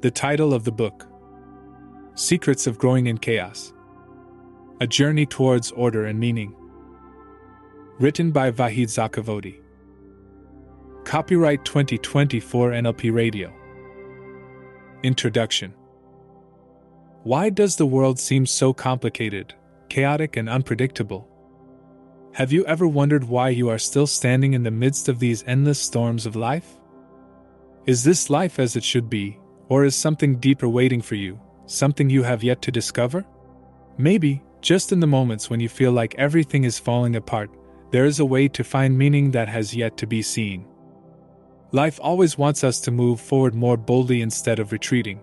The title of the book: Secrets of Growing in Chaos. A Journey Towards Order and Meaning. Written by Vahid Zakavodi. Copyright 2024 NLP Radio. Introduction. Why does the world seem so complicated, chaotic, and unpredictable? Have you ever wondered why you are still standing in the midst of these endless storms of life? Is this life as it should be, or is something deeper waiting for you, something you have yet to discover? Maybe, just in the moments when you feel like everything is falling apart, there is a way to find meaning that has yet to be seen. Life always wants us to move forward more boldly instead of retreating.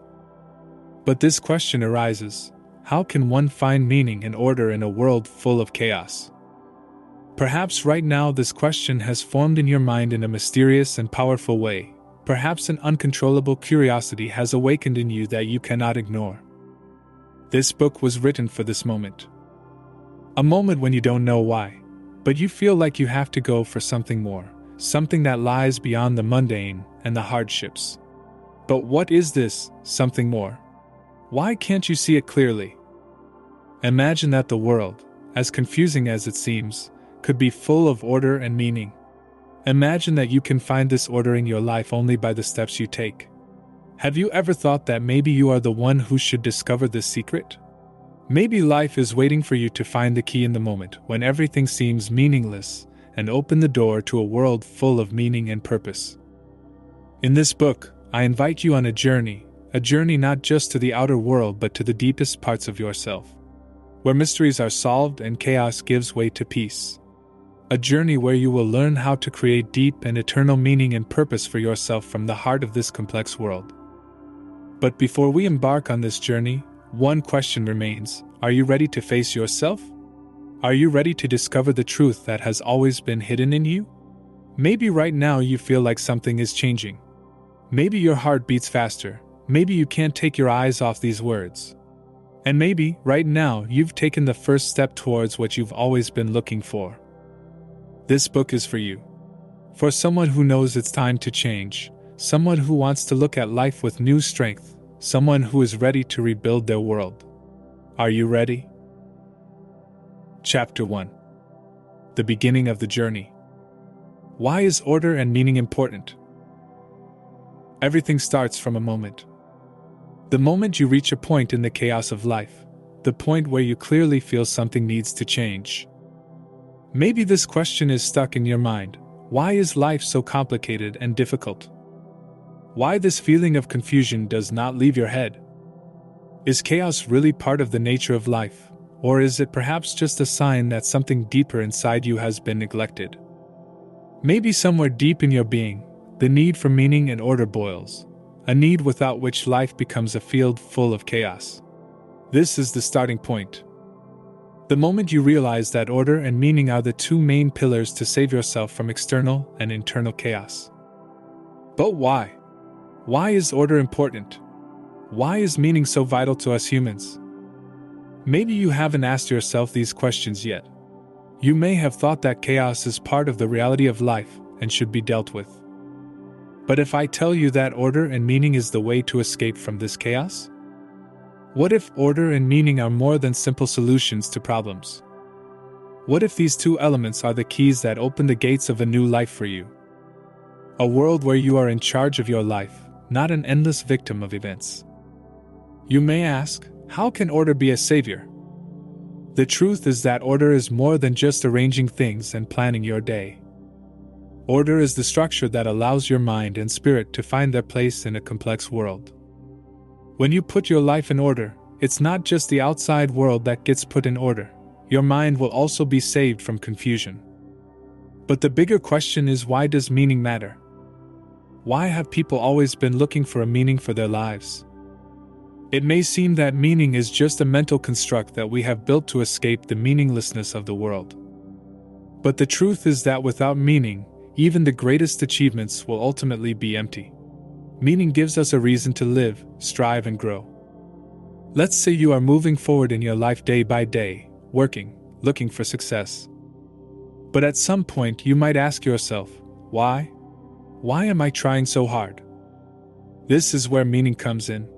But this question arises: how can one find meaning and order in a world full of chaos? Perhaps right now this question has formed in your mind in a mysterious and powerful way. Perhaps an uncontrollable curiosity has awakened in you that you cannot ignore. This book was written for this moment. A moment when you don't know why, but you feel like you have to go for something more, something that lies beyond the mundane and the hardships. But what is this something more? Why can't you see it clearly? Imagine that the world, as confusing as it seems, could be full of order and meaning. Imagine that you can find this order in your life only by the steps you take. Have you ever thought that maybe you are the one who should discover this secret? Maybe life is waiting for you to find the key in the moment when everything seems meaningless and open the door to a world full of meaning and purpose. In this book, I invite you on a journey not just to the outer world but to the deepest parts of yourself, where mysteries are solved and chaos gives way to peace. A journey where you will learn how to create deep and eternal meaning and purpose for yourself from the heart of this complex world. But before we embark on this journey, one question remains: are you ready to face yourself? Are you ready to discover the truth that has always been hidden in you? Maybe right now you feel like something is changing. Maybe your heart beats faster. Maybe you can't take your eyes off these words. And maybe, right now, you've taken the first step towards what you've always been looking for. This book is for you. For someone who knows it's time to change, someone who wants to look at life with new strength, someone who is ready to rebuild their world. Are you ready? Chapter 1. The beginning of the journey. Why is order and meaning important? Everything starts from a moment. The moment you reach a point in the chaos of life, the point where you clearly feel something needs to change. Maybe this question is stuck in your mind: why is life so complicated and difficult? Why this feeling of confusion does not leave your head? Is chaos really part of the nature of life, or is it perhaps just a sign that something deeper inside you has been neglected? Maybe somewhere deep in your being, the need for meaning and order boils, a need without which life becomes a field full of chaos. This is the starting point. The moment you realize that order and meaning are the two main pillars to save yourself from external and internal chaos. But why? Why is order important? Why is meaning so vital to us humans? Maybe you haven't asked yourself these questions yet. You may have thought that chaos is part of the reality of life and should be dealt with. But if I tell you that order and meaning is the way to escape from this chaos? What if order and meaning are more than simple solutions to problems? What if these two elements are the keys that open the gates of a new life for you? A world where you are in charge of your life, not an endless victim of events. You may ask, how can order be a savior? The truth is that order is more than just arranging things and planning your day. Order is the structure that allows your mind and spirit to find their place in a complex world. When you put your life in order, it's not just the outside world that gets put in order. Your mind will also be saved from confusion. But the bigger question is, why does meaning matter? Why have people always been looking for a meaning for their lives? It may seem that meaning is just a mental construct that we have built to escape the meaninglessness of the world. But the truth is that without meaning, even the greatest achievements will ultimately be empty. Meaning gives us a reason to live, strive, and grow. Let's say you are moving forward in your life day by day, working, looking for success. But at some point you might ask yourself, why? Why am I trying so hard? This is where meaning comes in.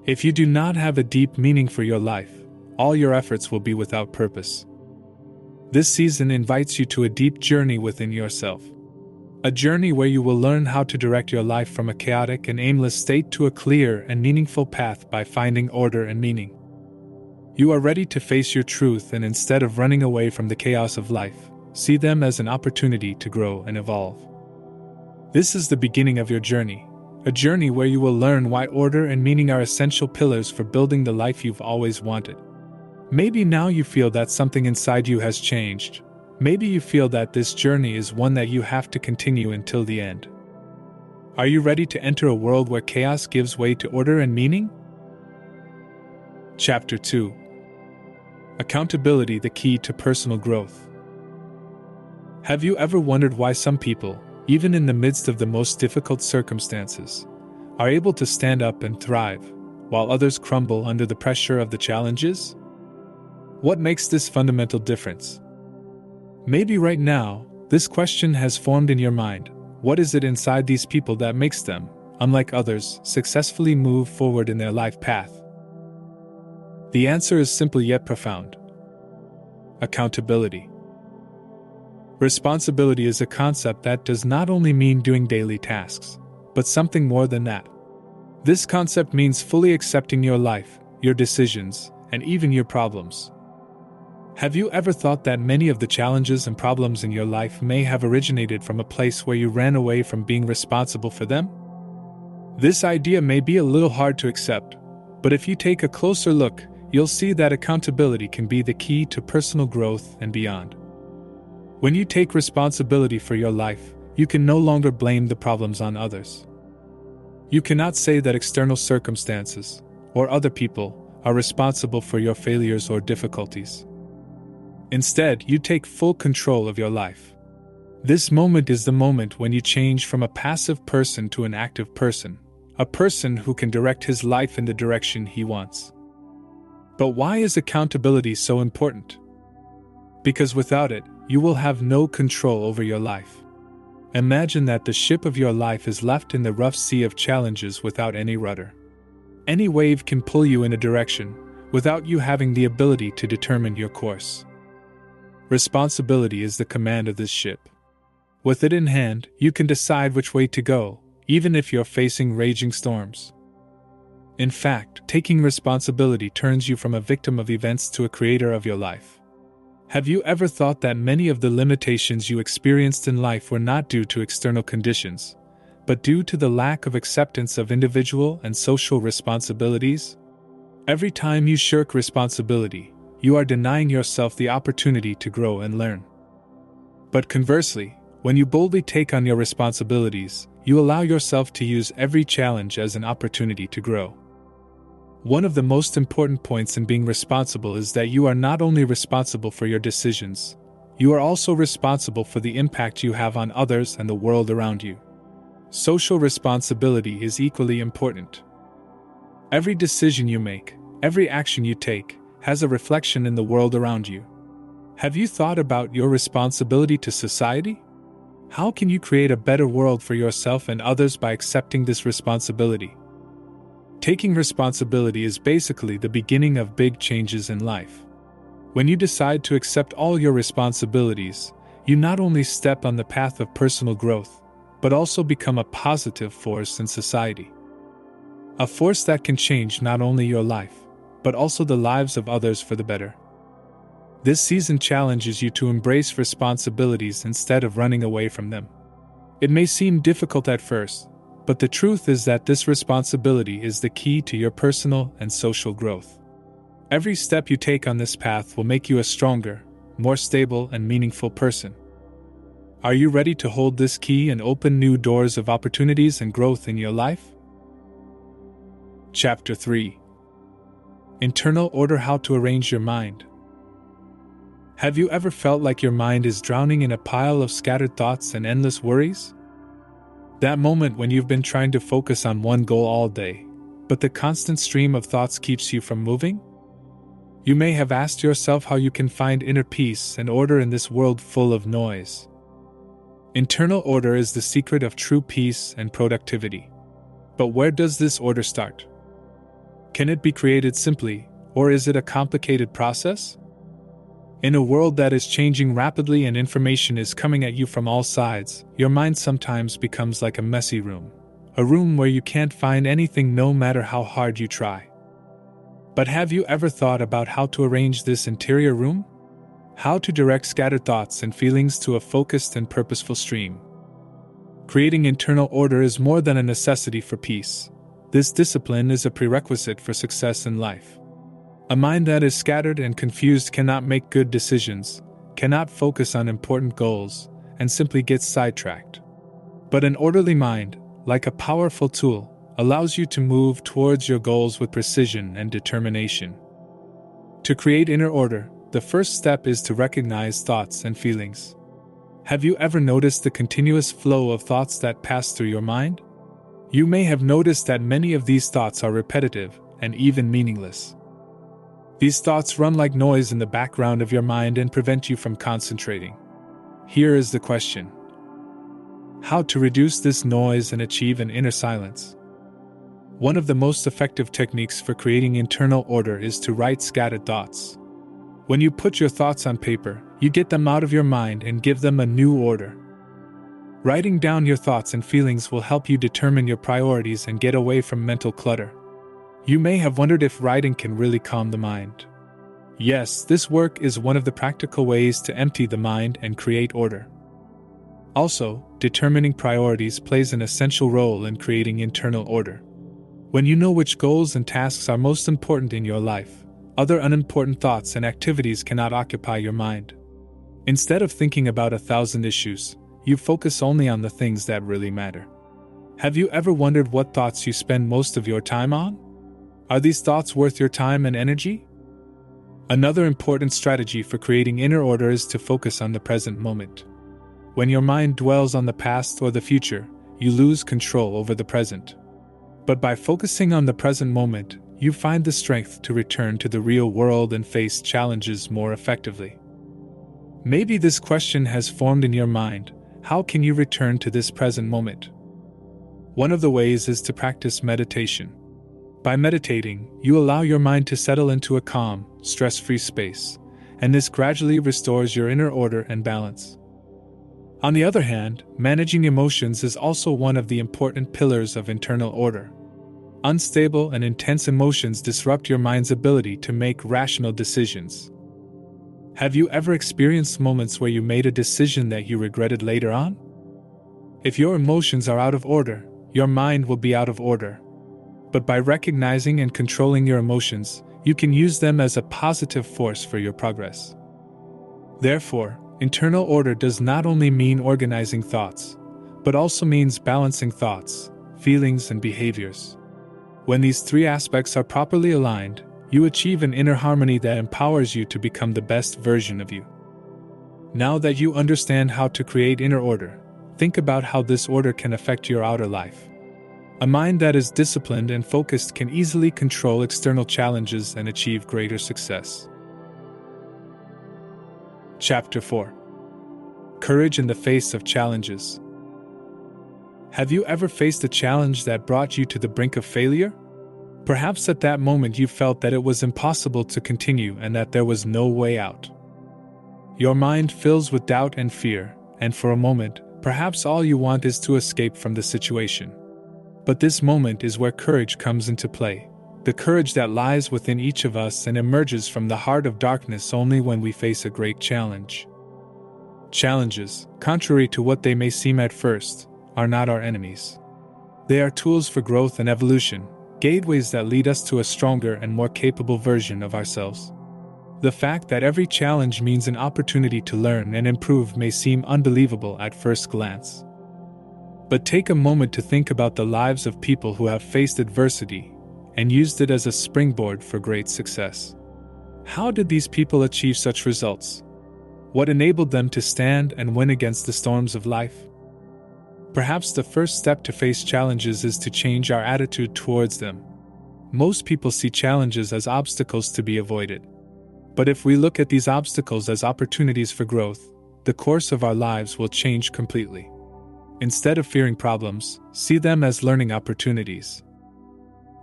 If you do not have a deep meaning for your life, all your efforts will be without purpose. This season invites you to a deep journey within yourself. A journey where you will learn how to direct your life from a chaotic and aimless state to a clear and meaningful path by finding order and meaning. You are ready to face your truth, and instead of running away from the chaos of life, see them as an opportunity to grow and evolve. This is the beginning of your journey, a journey where you will learn why order and meaning are essential pillars for building the life you've always wanted. Maybe now you feel that something inside you has changed. Maybe you feel that this journey is one that you have to continue until the end. Are you ready to enter a world where chaos gives way to order and meaning? Chapter 2. Accountability, the key to personal growth. Have you ever wondered why some people, even in the midst of the most difficult circumstances, are able to stand up and thrive, while others crumble under the pressure of the challenges? What makes this fundamental difference? Maybe right now, this question has formed in your mind. What is it inside these people that makes them, unlike others, successfully move forward in their life path? The answer is simple yet profound. Accountability. Responsibility is a concept that does not only mean doing daily tasks, but something more than that. This concept means fully accepting your life, your decisions, and even your problems. Have you ever thought that many of the challenges and problems in your life may have originated from a place where you ran away from being responsible for them? This idea may be a little hard to accept, but if you take a closer look, you'll see that accountability can be the key to personal growth and beyond. When you take responsibility for your life, you can no longer blame the problems on others. You cannot say that external circumstances, or other people, are responsible for your failures or difficulties. Instead, you take full control of your life. This moment is the moment when you change from a passive person to an active person, a person who can direct his life in the direction he wants. But why is accountability so important? Because without it, you will have no control over your life. Imagine that the ship of your life is left in the rough sea of challenges without any rudder. Any wave can pull you in a direction, without you having the ability to determine your course. Responsibility is the command of this ship. With it in hand, you can decide which way to go, even if you're facing raging storms. In fact, taking responsibility turns you from a victim of events to a creator of your life. Have you ever thought that many of the limitations you experienced in life were not due to external conditions, but due to the lack of acceptance of individual and social responsibilities? Every time you shirk responsibility, you are denying yourself the opportunity to grow and learn. But conversely, when you boldly take on your responsibilities, you allow yourself to use every challenge as an opportunity to grow. One of the most important points in being responsible is that you are not only responsible for your decisions, you are also responsible for the impact you have on others and the world around you. Social responsibility is equally important. Every decision you make, every action you take, has a reflection in the world around you. Have you thought about your responsibility to society? How can you create a better world for yourself and others by accepting this responsibility? Taking responsibility is basically the beginning of big changes in life. When you decide to accept all your responsibilities, you not only step on the path of personal growth, but also become a positive force in society. A force that can change not only your life, but also the lives of others for the better. This season challenges you to embrace responsibilities instead of running away from them. It may seem difficult at first, but the truth is that this responsibility is the key to your personal and social growth. Every step you take on this path will make you a stronger, more stable and meaningful person. Are you ready to hold this key and open new doors of opportunities and growth in your life? Chapter 3. Internal order: how to arrange your mind. Have you ever felt like your mind is drowning in a pile of scattered thoughts and endless worries? That moment when you've been trying to focus on one goal all day, but the constant stream of thoughts keeps you from moving? You may have asked yourself how you can find inner peace and order in this world full of noise. Internal order is the secret of true peace and productivity. But where does this order start? Can it be created simply, or is it a complicated process? In a world that is changing rapidly and information is coming at you from all sides, your mind sometimes becomes like a messy room. A room where you can't find anything no matter how hard you try. But have you ever thought about how to arrange this interior room? How to direct scattered thoughts and feelings to a focused and purposeful stream? Creating internal order is more than a necessity for peace. This discipline is a prerequisite for success in life. A mind that is scattered and confused cannot make good decisions, cannot focus on important goals, and simply gets sidetracked. But an orderly mind, like a powerful tool, allows you to move towards your goals with precision and determination. To create inner order, the first step is to recognize thoughts and feelings. Have you ever noticed the continuous flow of thoughts that pass through your mind? You may have noticed that many of these thoughts are repetitive and even meaningless. These thoughts run like noise in the background of your mind and prevent you from concentrating. Here is the question: how to reduce this noise and achieve an inner silence? One of the most effective techniques for creating internal order is to write scattered thoughts. When you put your thoughts on paper, you get them out of your mind and give them a new order. Writing down your thoughts and feelings will help you determine your priorities and get away from mental clutter. You may have wondered if writing can really calm the mind. Yes, this work is one of the practical ways to empty the mind and create order. Also, determining priorities plays an essential role in creating internal order. When you know which goals and tasks are most important in your life, other unimportant thoughts and activities cannot occupy your mind. Instead of thinking about 1,000 issues, you focus only on the things that really matter. Have you ever wondered what thoughts you spend most of your time on? Are these thoughts worth your time and energy? Another important strategy for creating inner order is to focus on the present moment. When your mind dwells on the past or the future, you lose control over the present. But by focusing on the present moment, you find the strength to return to the real world and face challenges more effectively. Maybe this question has formed in your mind: how can you return to this present moment? One of the ways is to practice meditation. By meditating, you allow your mind to settle into a calm, stress-free space, and this gradually restores your inner order and balance. On the other hand, managing emotions is also one of the important pillars of internal order. Unstable and intense emotions disrupt your mind's ability to make rational decisions. Have you ever experienced moments where you made a decision that you regretted later on? If your emotions are out of order, your mind will be out of order. But by recognizing and controlling your emotions, you can use them as a positive force for your progress. Therefore, internal order does not only mean organizing thoughts, but also means balancing thoughts, feelings, and behaviors. When these three aspects are properly aligned, you achieve an inner harmony that empowers you to become the best version of you. Now that you understand how to create inner order, think about how this order can affect your outer life. A mind that is disciplined and focused can easily control external challenges and achieve greater success. Chapter 4: Courage in the Face of Challenges. Have you ever faced a challenge that brought you to the brink of failure? Perhaps at that moment you felt that it was impossible to continue and that there was no way out. Your mind fills with doubt and fear, and for a moment, perhaps all you want is to escape from the situation. But this moment is where courage comes into play, the courage that lies within each of us and emerges from the heart of darkness only when we face a great challenge. Challenges, contrary to what they may seem at first, are not our enemies. They are tools for growth and evolution, gateways that lead us to a stronger and more capable version of ourselves. The fact that every challenge means an opportunity to learn and improve may seem unbelievable at first glance. But take a moment to think about the lives of people who have faced adversity and used it as a springboard for great success. How did these people achieve such results? What enabled them to stand and win against the storms of life? Perhaps the first step to face challenges is to change our attitude towards them. Most people see challenges as obstacles to be avoided. But if we look at these obstacles as opportunities for growth, the course of our lives will change completely. Instead of fearing problems, see them as learning opportunities.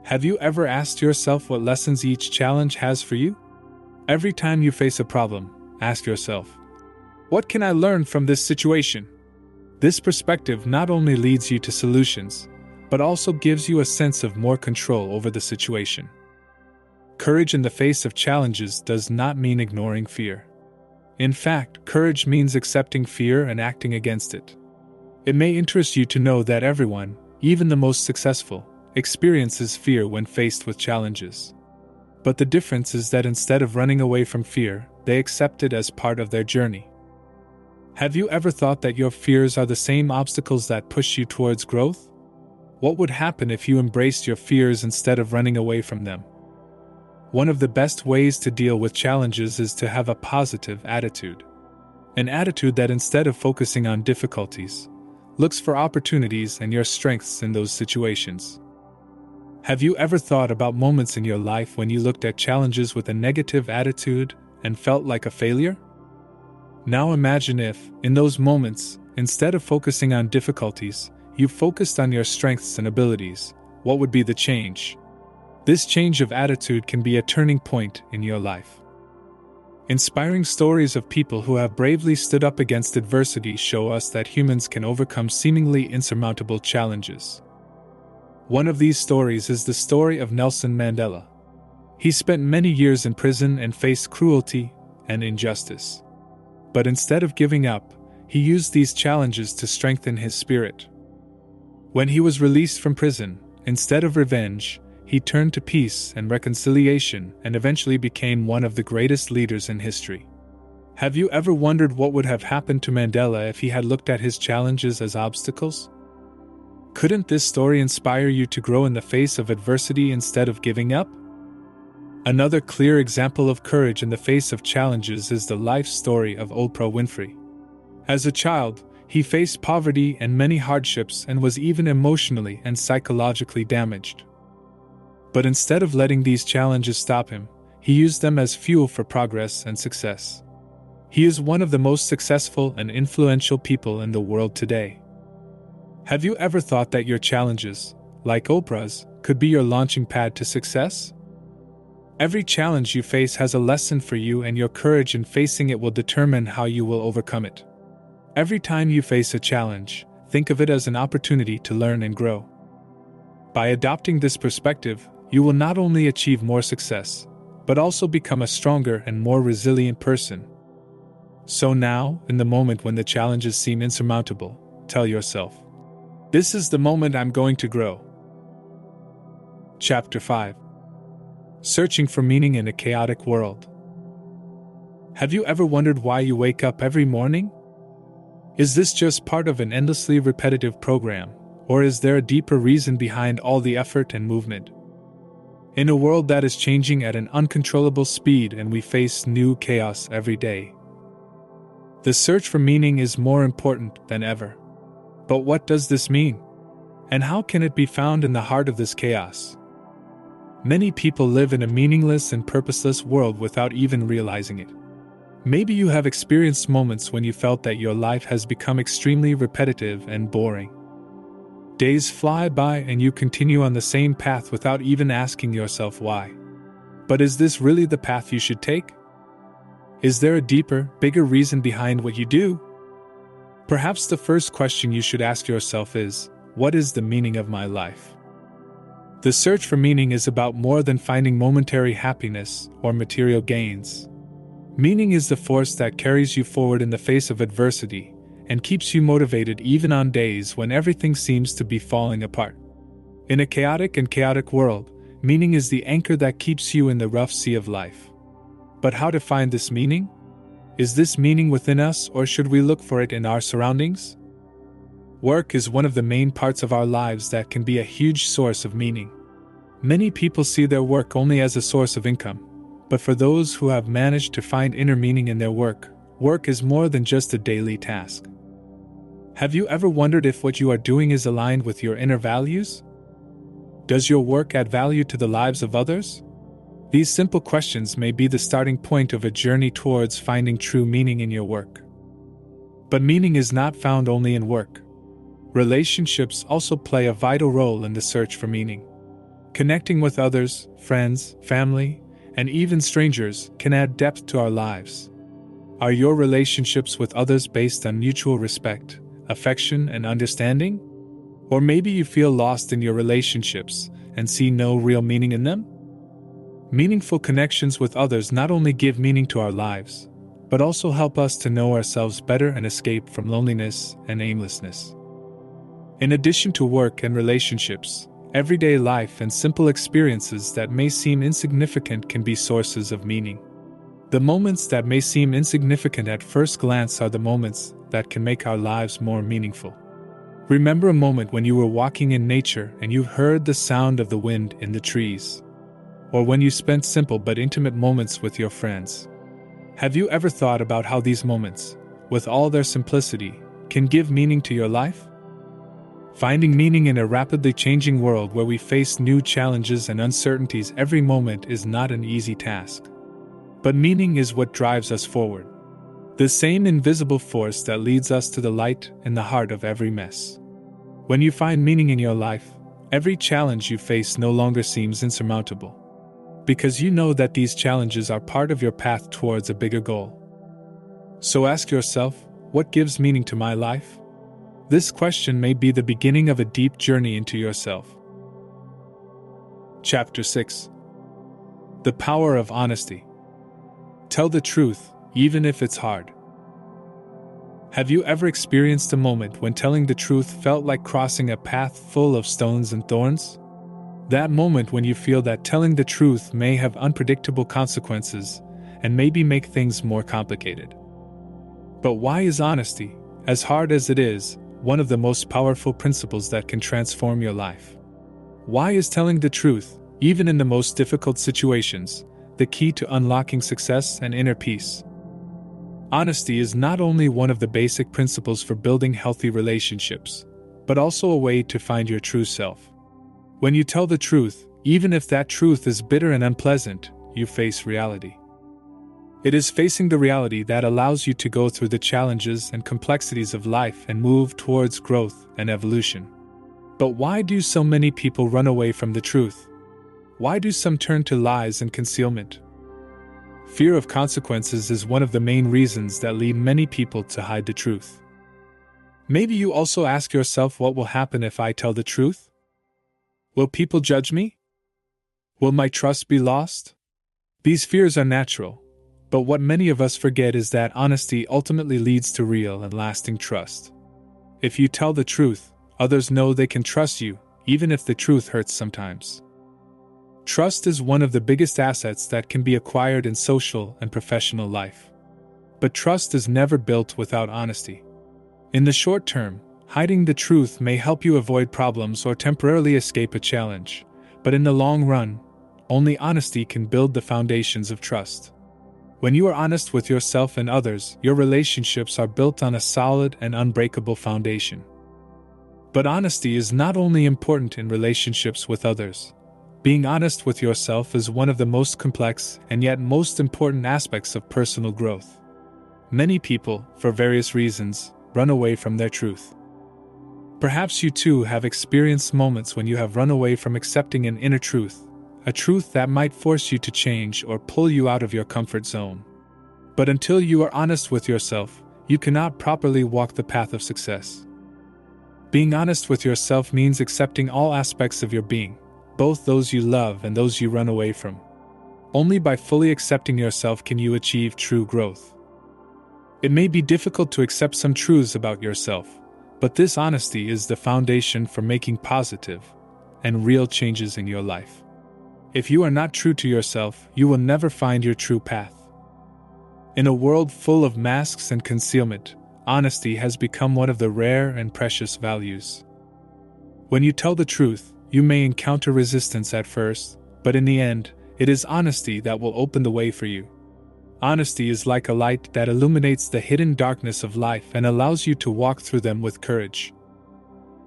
Have you ever asked yourself what lessons each challenge has for you? Every time you face a problem, ask yourself, what can I learn from this situation? This perspective not only leads you to solutions, but also gives you a sense of more control over the situation. Courage in the face of challenges does not mean ignoring fear. In fact, courage means accepting fear and acting against it. It may interest you to know that everyone, even the most successful, experiences fear when faced with challenges. But the difference is that instead of running away from fear, they accept it as part of their journey. Have you ever thought that your fears are the same obstacles that push you towards growth? What would happen if you embraced your fears instead of running away from them? One of the best ways to deal with challenges is to have a positive attitude. An attitude that instead of focusing on difficulties, looks for opportunities and your strengths in those situations. Have you ever thought about moments in your life when you looked at challenges with a negative attitude and felt like a failure? Now imagine if, in those moments, instead of focusing on difficulties, you focused on your strengths and abilities. What would be the change? This change of attitude can be a turning point in your life. Inspiring stories of people who have bravely stood up against adversity show us that humans can overcome seemingly insurmountable challenges. One of these stories is the story of Nelson Mandela. He spent many years in prison and faced cruelty and injustice. But instead of giving up, he used these challenges to strengthen his spirit. When he was released from prison, instead of revenge, he turned to peace and reconciliation and eventually became one of the greatest leaders in history. Have you ever wondered what would have happened to Mandela if he had looked at his challenges as obstacles? Couldn't this story inspire you to grow in the face of adversity instead of giving up? Another clear example of courage in the face of challenges is the life story of Oprah Winfrey. As a child, he faced poverty and many hardships and was even emotionally and psychologically damaged. But instead of letting these challenges stop him, he used them as fuel for progress and success. He is one of the most successful and influential people in the world today. Have you ever thought that your challenges, like Oprah's, could be your launching pad to success? Every challenge you face has a lesson for you, and your courage in facing it will determine how you will overcome it. Every time you face a challenge, think of it as an opportunity to learn and grow. By adopting this perspective, you will not only achieve more success, but also become a stronger and more resilient person. So now, in the moment when the challenges seem insurmountable, tell yourself, "This is the moment I'm going to grow." Chapter 5. Searching for meaning in a chaotic world. Have you ever wondered why you wake up every morning? Is this just part of an endlessly repetitive program, or is there a deeper reason behind all the effort and movement? In a world that is changing at an uncontrollable speed and we face new chaos every day, the search for meaning is more important than ever. But what does this mean? And how can it be found in the heart of this chaos? Many people live in a meaningless and purposeless world without even realizing it. Maybe you have experienced moments when you felt that your life has become extremely repetitive and boring. Days fly by and you continue on the same path without even asking yourself why. But is this really the path you should take? Is there a deeper, bigger reason behind what you do? Perhaps the first question you should ask yourself is, what is the meaning of my life? The search for meaning is about more than finding momentary happiness or material gains. Meaning is the force that carries you forward in the face of adversity and keeps you motivated even on days when everything seems to be falling apart. In a chaotic world, meaning is the anchor that keeps you in the rough sea of life. But how to find this meaning? Is this meaning within us, or should we look for it in our surroundings? Work is one of the main parts of our lives that can be a huge source of meaning. Many people see their work only as a source of income, but for those who have managed to find inner meaning in their work, work is more than just a daily task. Have you ever wondered if what you are doing is aligned with your inner values? Does your work add value to the lives of others? These simple questions may be the starting point of a journey towards finding true meaning in your work. But meaning is not found only in work. Relationships also play a vital role in the search for meaning. Connecting with others, friends, family, and even strangers can add depth to our lives. Are your relationships with others based on mutual respect, affection, and understanding? Or maybe you feel lost in your relationships and see no real meaning in them? Meaningful connections with others not only give meaning to our lives, but also help us to know ourselves better and escape from loneliness and aimlessness. In addition to work and relationships, everyday life and simple experiences that may seem insignificant can be sources of meaning. The moments that may seem insignificant at first glance are the moments that can make our lives more meaningful. Remember a moment when you were walking in nature and you heard the sound of the wind in the trees. Or when you spent simple but intimate moments with your friends. Have you ever thought about how these moments, with all their simplicity, can give meaning to your life? Finding meaning in a rapidly changing world where we face new challenges and uncertainties every moment is not an easy task. But meaning is what drives us forward. The same invisible force that leads us to the light in the heart of every mess. When you find meaning in your life, every challenge you face no longer seems insurmountable. Because you know that these challenges are part of your path towards a bigger goal. So ask yourself, what gives meaning to my life? This question may be the beginning of a deep journey into yourself. Chapter 6. The Power of Honesty. Tell the truth, even if it's hard. Have you ever experienced a moment when telling the truth felt like crossing a path full of stones and thorns? That moment when you feel that telling the truth may have unpredictable consequences and maybe make things more complicated. But why is honesty, as hard as it is, one of the most powerful principles that can transform your life? Why is telling the truth, even in the most difficult situations, the key to unlocking success and inner peace? Honesty is not only one of the basic principles for building healthy relationships, but also a way to find your true self. When you tell the truth, even if that truth is bitter and unpleasant, you face reality. It is facing the reality that allows you to go through the challenges and complexities of life and move towards growth and evolution. But why do so many people run away from the truth? Why do some turn to lies and concealment? Fear of consequences is one of the main reasons that lead many people to hide the truth. Maybe you also ask yourself, what will happen if I tell the truth? Will people judge me? Will my trust be lost? These fears are natural, but what many of us forget is that honesty ultimately leads to real and lasting trust. If you tell the truth, others know they can trust you, even if the truth hurts sometimes. Trust is one of the biggest assets that can be acquired in social and professional life. But trust is never built without honesty. In the short term, hiding the truth may help you avoid problems or temporarily escape a challenge, but in the long run, only honesty can build the foundations of trust. When you are honest with yourself and others, your relationships are built on a solid and unbreakable foundation. But honesty is not only important in relationships with others. Being honest with yourself is one of the most complex and yet most important aspects of personal growth. Many people, for various reasons, run away from their truth. Perhaps you too have experienced moments when you have run away from accepting an inner truth, a truth that might force you to change or pull you out of your comfort zone. But until you are honest with yourself, you cannot properly walk the path of success. Being honest with yourself means accepting all aspects of your being, both those you love and those you run away from. Only by fully accepting yourself can you achieve true growth. It may be difficult to accept some truths about yourself, but this honesty is the foundation for making positive and real changes in your life. If you are not true to yourself, you will never find your true path. In a world full of masks and concealment, honesty has become one of the rare and precious values. When you tell the truth, you may encounter resistance at first, but in the end, it is honesty that will open the way for you. Honesty is like a light that illuminates the hidden darkness of life and allows you to walk through them with courage.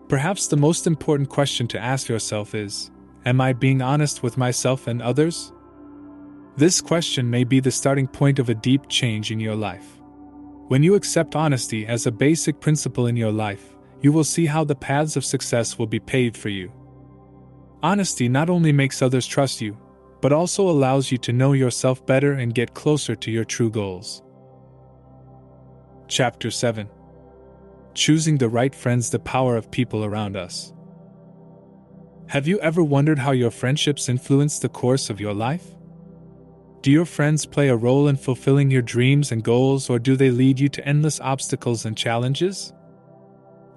Perhaps the most important question to ask yourself is, am I being honest with myself and others? This question may be the starting point of a deep change in your life. When you accept honesty as a basic principle in your life, you will see how the paths of success will be paved for you. Honesty not only makes others trust you, but also allows you to know yourself better and get closer to your true goals. Chapter 7. Choosing the right friends: the power of people around us. Have you ever wondered how your friendships influence the course of your life? Do your friends play a role in fulfilling your dreams and goals, or do they lead you to endless obstacles and challenges?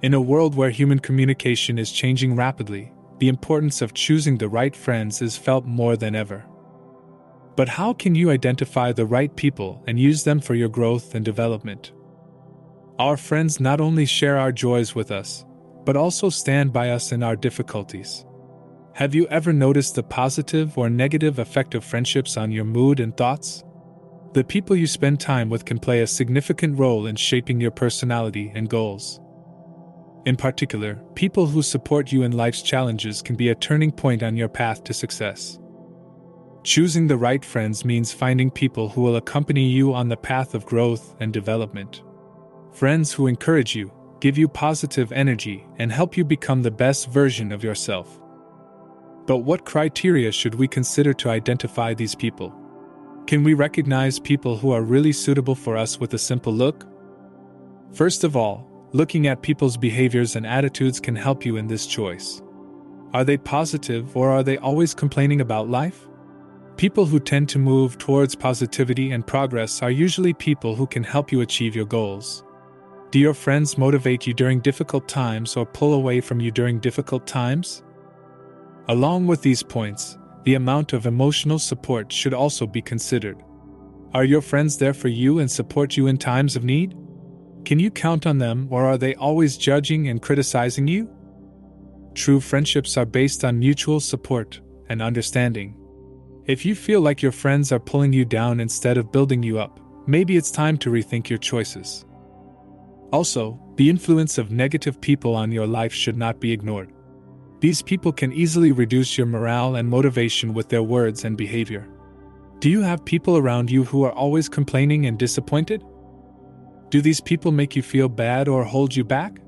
In a world where human communication is changing rapidly, the importance of choosing the right friends is felt more than ever. But how can you identify the right people and use them for your growth and development? Our friends not only share our joys with us, but also stand by us in our difficulties. Have you ever noticed the positive or negative effect of friendships on your mood and thoughts? The people you spend time with can play a significant role in shaping your personality and goals. In particular, people who support you in life's challenges can be a turning point on your path to success. Choosing the right friends means finding people who will accompany you on the path of growth and development. Friends who encourage you, give you positive energy, and help you become the best version of yourself. But what criteria should we consider to identify these people? Can we recognize people who are really suitable for us with a simple look? First of all, looking at people's behaviors and attitudes can help you in this choice. Are they positive, or are they always complaining about life? People who tend to move towards positivity and progress are usually people who can help you achieve your goals. Do your friends motivate you during difficult times or pull away from you during difficult times? Along with these points, the amount of emotional support should also be considered. Are your friends there for you and support you in times of need? Can you count on them, or are they always judging and criticizing you? True friendships are based on mutual support and understanding. If you feel like your friends are pulling you down instead of building you up, maybe it's time to rethink your choices. Also, the influence of negative people on your life should not be ignored. These people can easily reduce your morale and motivation with their words and behavior. Do you have people around you who are always complaining and disappointed? Do these people make you feel bad or hold you back?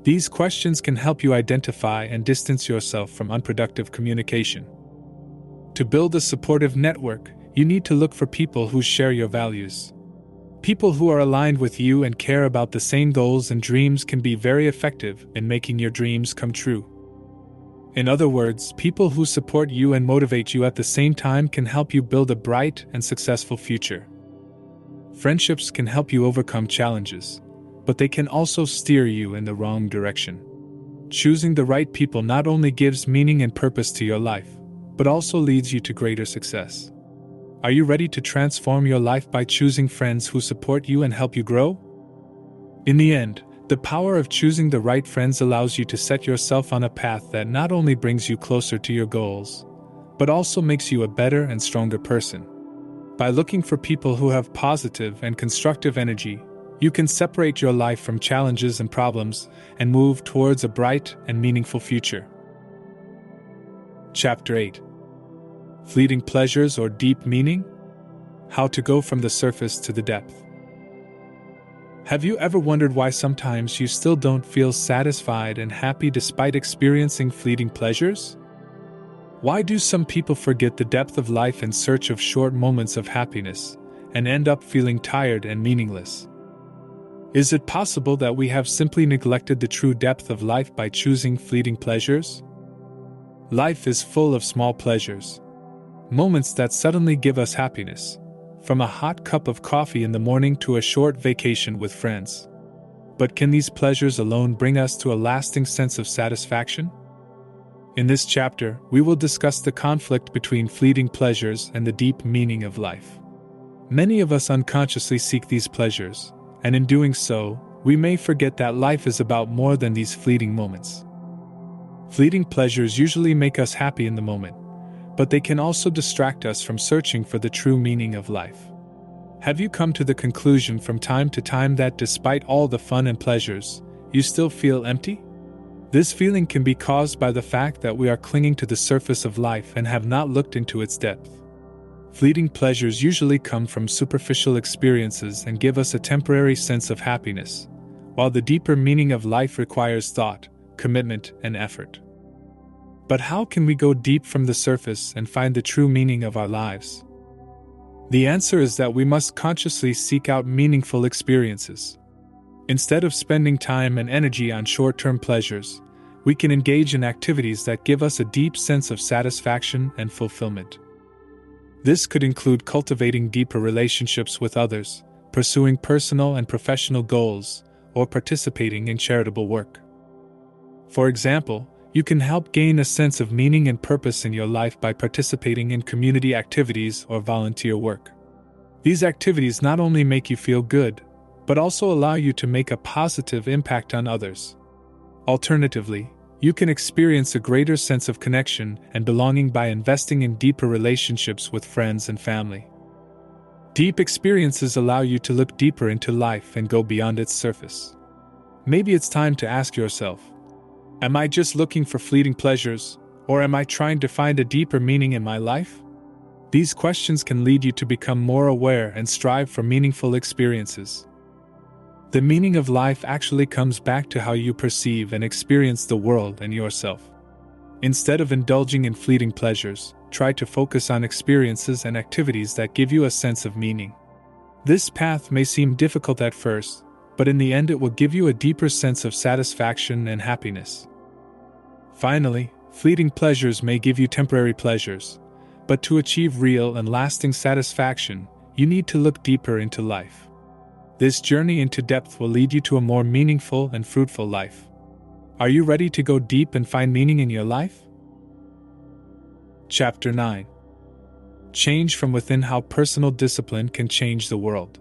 These questions can help you identify and distance yourself from unproductive communication. To build a supportive network, you need to look for people who share your values. People who are aligned with you and care about the same goals and dreams can be very effective in making your dreams come true. In other words, people who support you and motivate you at the same time can help you build a bright and successful future. Friendships can help you overcome challenges, but they can also steer you in the wrong direction. Choosing the right people not only gives meaning and purpose to your life, but also leads you to greater success. Are you ready to transform your life by choosing friends who support you and help you grow? In the end, the power of choosing the right friends allows you to set yourself on a path that not only brings you closer to your goals, but also makes you a better and stronger person. By looking for people who have positive and constructive energy, you can separate your life from challenges and problems and move towards a bright and meaningful future. Chapter 8. Fleeting pleasures or deep meaning? How to go from the surface to the depth. Have you ever wondered why sometimes you still don't feel satisfied and happy despite experiencing fleeting pleasures? Why do some people forget the depth of life in search of short moments of happiness and end up feeling tired and meaningless? Is it possible that we have simply neglected the true depth of life by choosing fleeting pleasures? Life is full of small pleasures, moments that suddenly give us happiness, from a hot cup of coffee in the morning to a short vacation with friends. But can these pleasures alone bring us to a lasting sense of satisfaction? In this chapter, we will discuss the conflict between fleeting pleasures and the deep meaning of life. Many of us unconsciously seek these pleasures, and in doing so, we may forget that life is about more than these fleeting moments. Fleeting pleasures usually make us happy in the moment, but they can also distract us from searching for the true meaning of life. Have you come to the conclusion from time to time that despite all the fun and pleasures, you still feel empty? This feeling can be caused by the fact that we are clinging to the surface of life and have not looked into its depth. Fleeting pleasures usually come from superficial experiences and give us a temporary sense of happiness, while the deeper meaning of life requires thought, commitment, and effort. But how can we go deep from the surface and find the true meaning of our lives? The answer is that we must consciously seek out meaningful experiences. Instead of spending time and energy on short-term pleasures, we can engage in activities that give us a deep sense of satisfaction and fulfillment. This could include cultivating deeper relationships with others, pursuing personal and professional goals, or participating in charitable work. For example, you can help gain a sense of meaning and purpose in your life by participating in community activities or volunteer work. These activities not only make you feel good, but also allow you to make a positive impact on others. Alternatively, you can experience a greater sense of connection and belonging by investing in deeper relationships with friends and family. Deep experiences allow you to look deeper into life and go beyond its surface. Maybe it's time to ask yourself, am I just looking for fleeting pleasures, or am I trying to find a deeper meaning in my life? These questions can lead you to become more aware and strive for meaningful experiences. The meaning of life actually comes back to how you perceive and experience the world and yourself. Instead of indulging in fleeting pleasures, try to focus on experiences and activities that give you a sense of meaning. This path may seem difficult at first, but in the end it will give you a deeper sense of satisfaction and happiness. Finally, fleeting pleasures may give you temporary pleasures, but to achieve real and lasting satisfaction, you need to look deeper into life. This journey into depth will lead you to a more meaningful and fruitful life. Are you ready to go deep and find meaning in your life? Chapter 9. Change from within: how personal discipline can change the world.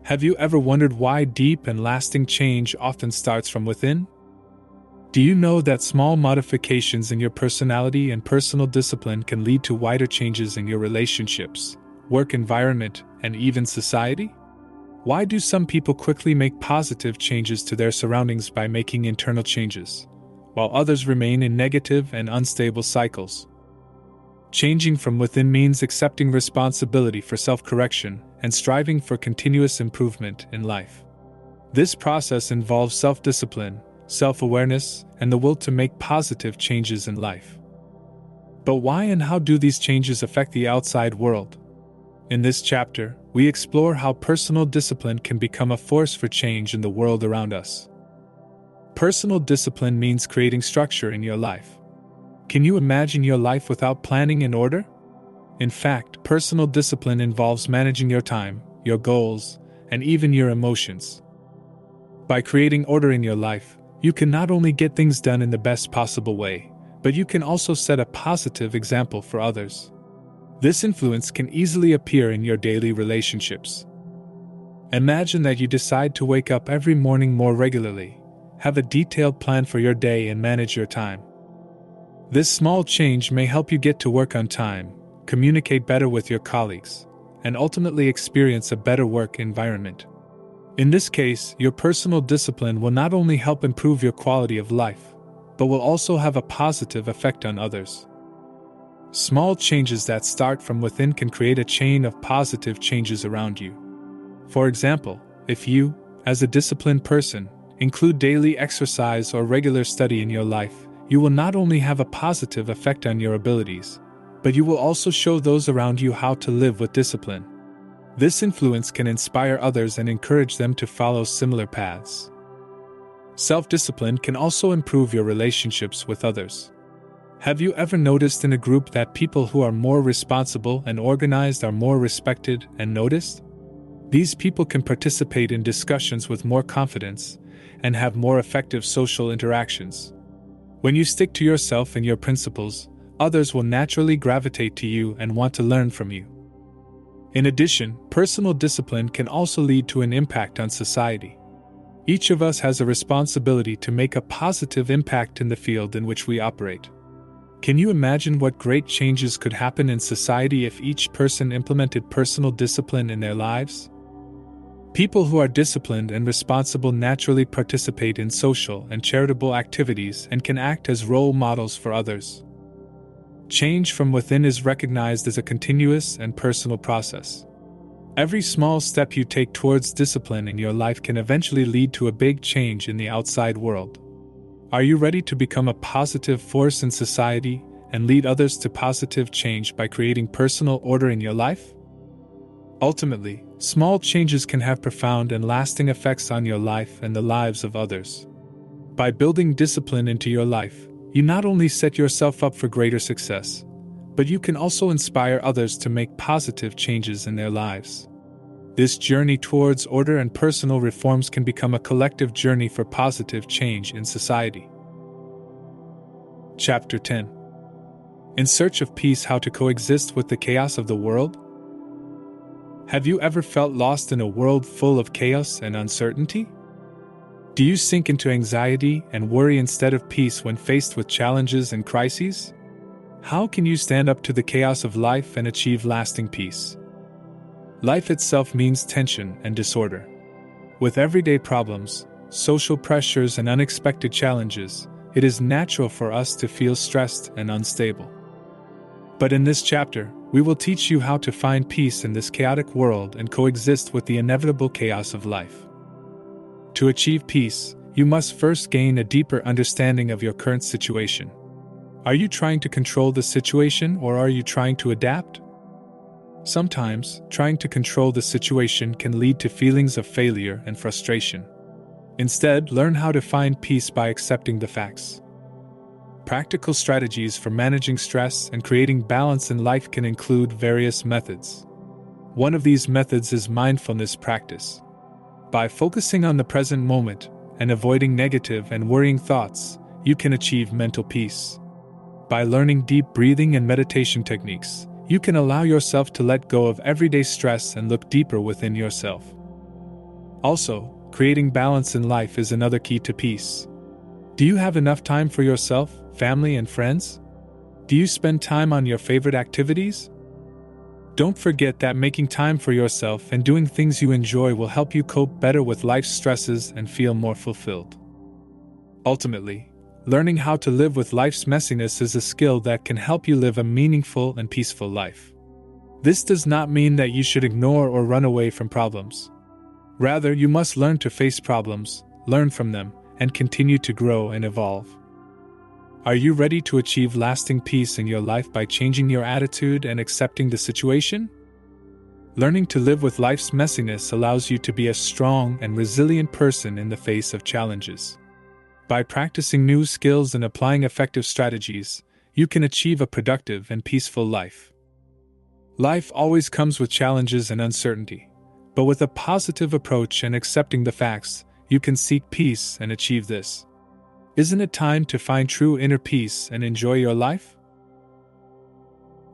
Have you ever wondered why deep and lasting change often starts from within? Do you know that small modifications in your personality and personal discipline can lead to wider changes in your relationships, work environment, and even society? Why do some people quickly make positive changes to their surroundings by making internal changes, while others remain in negative and unstable cycles? Changing from within means accepting responsibility for self-correction and striving for continuous improvement in life. This process involves self-discipline, self-awareness, and the will to make positive changes in life. But why and how do these changes affect the outside world? In this chapter, we explore how personal discipline can become a force for change in the world around us. Personal discipline means creating structure in your life. Can you imagine your life without planning and order? In fact, personal discipline involves managing your time, your goals, and even your emotions. By creating order in your life, you can not only get things done in the best possible way, but you can also set a positive example for others. This influence can easily appear in your daily relationships. Imagine that you decide to wake up every morning more regularly, have a detailed plan for your day, and manage your time. This small change may help you get to work on time, communicate better with your colleagues, and ultimately experience a better work environment. In this case, your personal discipline will not only help improve your quality of life, but will also have a positive effect on others. Small changes that start from within can create a chain of positive changes around you. For example, if you, as a disciplined person, include daily exercise or regular study in your life, you will not only have a positive effect on your abilities, but you will also show those around you how to live with discipline. This influence can inspire others and encourage them to follow similar paths. Self-discipline can also improve your relationships with others. Have you ever noticed in a group that people who are more responsible and organized are more respected and noticed? These people can participate in discussions with more confidence and have more effective social interactions. When you stick to yourself and your principles, others will naturally gravitate to you and want to learn from you. In addition, personal discipline can also lead to an impact on society. Each of us has a responsibility to make a positive impact in the field in which we operate. Can you imagine what great changes could happen in society if each person implemented personal discipline in their lives? People who are disciplined and responsible naturally participate in social and charitable activities and can act as role models for others. Change from within is recognized as a continuous and personal process. Every small step you take towards discipline in your life can eventually lead to a big change in the outside world. Are you ready to become a positive force in society and lead others to positive change by creating personal order in your life? Ultimately, small changes can have profound and lasting effects on your life and the lives of others. By building discipline into your life, you not only set yourself up for greater success, but you can also inspire others to make positive changes in their lives. This journey towards order and personal reforms can become a collective journey for positive change in society. Chapter 10. In Search of Peace: How to Coexist with the Chaos of the World? Have you ever felt lost in a world full of chaos and uncertainty? Do you sink into anxiety and worry instead of peace when faced with challenges and crises? How can you stand up to the chaos of life and achieve lasting peace? Life itself means tension and disorder. With everyday problems, social pressures, and unexpected challenges, it is natural for us to feel stressed and unstable. But in this chapter, we will teach you how to find peace in this chaotic world and coexist with the inevitable chaos of life. To achieve peace, you must first gain a deeper understanding of your current situation. Are you trying to control the situation, or are you trying to adapt? Sometimes, trying to control the situation can lead to feelings of failure and frustration. Instead, learn how to find peace by accepting the facts. Practical strategies for managing stress and creating balance in life can include various methods. One of these methods is mindfulness practice. By focusing on the present moment and avoiding negative and worrying thoughts, you can achieve mental peace. By learning deep breathing and meditation techniques, you can allow yourself to let go of everyday stress and look deeper within yourself. Also, creating balance in life is another key to peace. Do you have enough time for yourself, family, and friends? Do you spend time on your favorite activities? Don't forget that making time for yourself and doing things you enjoy will help you cope better with life's stresses and feel more fulfilled. Ultimately, learning how to live with life's messiness is a skill that can help you live a meaningful and peaceful life. This does not mean that you should ignore or run away from problems. Rather, you must learn to face problems, learn from them, and continue to grow and evolve. Are you ready to achieve lasting peace in your life by changing your attitude and accepting the situation? Learning to live with life's messiness allows you to be a strong and resilient person in the face of challenges. By practicing new skills and applying effective strategies, you can achieve a productive and peaceful life. Life always comes with challenges and uncertainty, but with a positive approach and accepting the facts, you can seek peace and achieve this. Isn't it time to find true inner peace and enjoy your life?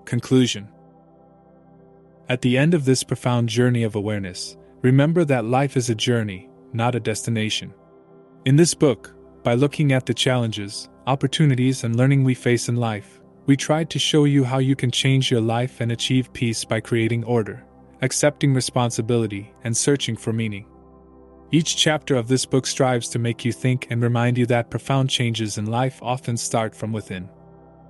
Conclusion. At the end of this profound journey of awareness, remember that life is a journey, not a destination. In this book, by looking at the challenges, opportunities, and learning we face in life, we tried to show you how you can change your life and achieve peace by creating order, accepting responsibility, and searching for meaning. Each chapter of this book strives to make you think and remind you that profound changes in life often start from within.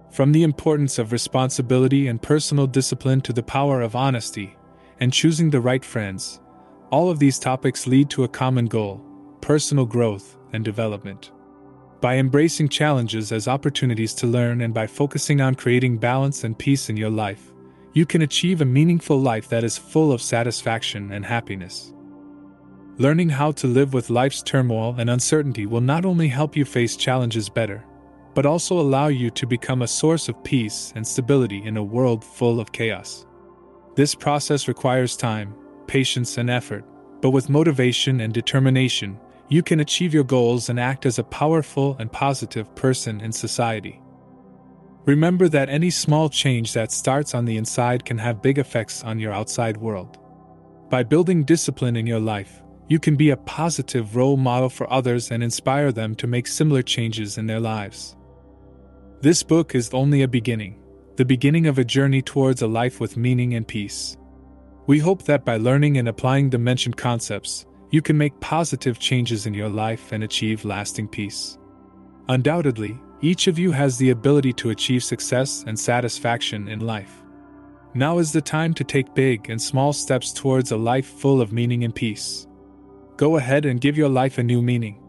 From the importance of responsibility and personal discipline to the power of honesty and choosing the right friends, all of these topics lead to a common goal: personal growth and development. By embracing challenges as opportunities to learn and by focusing on creating balance and peace in your life, you can achieve a meaningful life that is full of satisfaction and happiness. Learning how to live with life's turmoil and uncertainty will not only help you face challenges better, but also allow you to become a source of peace and stability in a world full of chaos. This process requires time, patience, and effort, but with motivation and determination, you can achieve your goals and act as a powerful and positive person in society. Remember that any small change that starts on the inside can have big effects on your outside world. By building discipline in your life, you can be a positive role model for others and inspire them to make similar changes in their lives. This book is only a beginning, the beginning of a journey towards a life with meaning and peace. We hope that by learning and applying the mentioned concepts, you can make positive changes in your life and achieve lasting peace. Undoubtedly, each of you has the ability to achieve success and satisfaction in life. Now is the time to take big and small steps towards a life full of meaning and peace. Go ahead and give your life a new meaning.